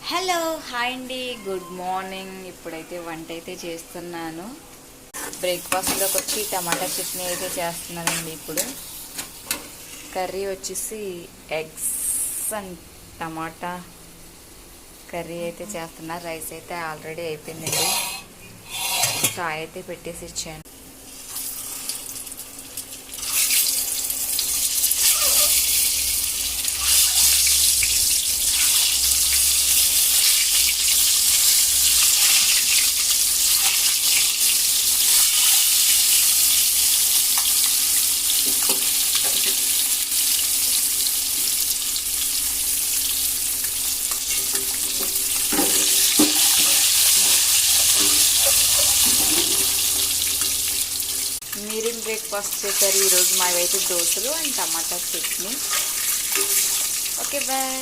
Hello hi అండి, good morning. ఇప్పుడైతే వంట అయితే చేస్తున్నాను. బ్రేక్ఫాస్ట్లోకి వచ్చి టమాటా చట్నీ అయితే చేస్తున్నానండి. ఇప్పుడు కర్రీ వచ్చేసి ఎగ్స్ అండ్ టమాటా కర్రీ అయితే చేస్తున్నా. రైస్ అయితే ఆల్రెడీ అయిపోయిందండి. చాయ్ అయితే పెట్టేసి ఇచ్చాను. మీరేం బ్రేక్ఫాస్ట్ చేశారు? ఈరోజు మావైతే దోశలు అండ్ టమాటా చట్నీ. Okay bye.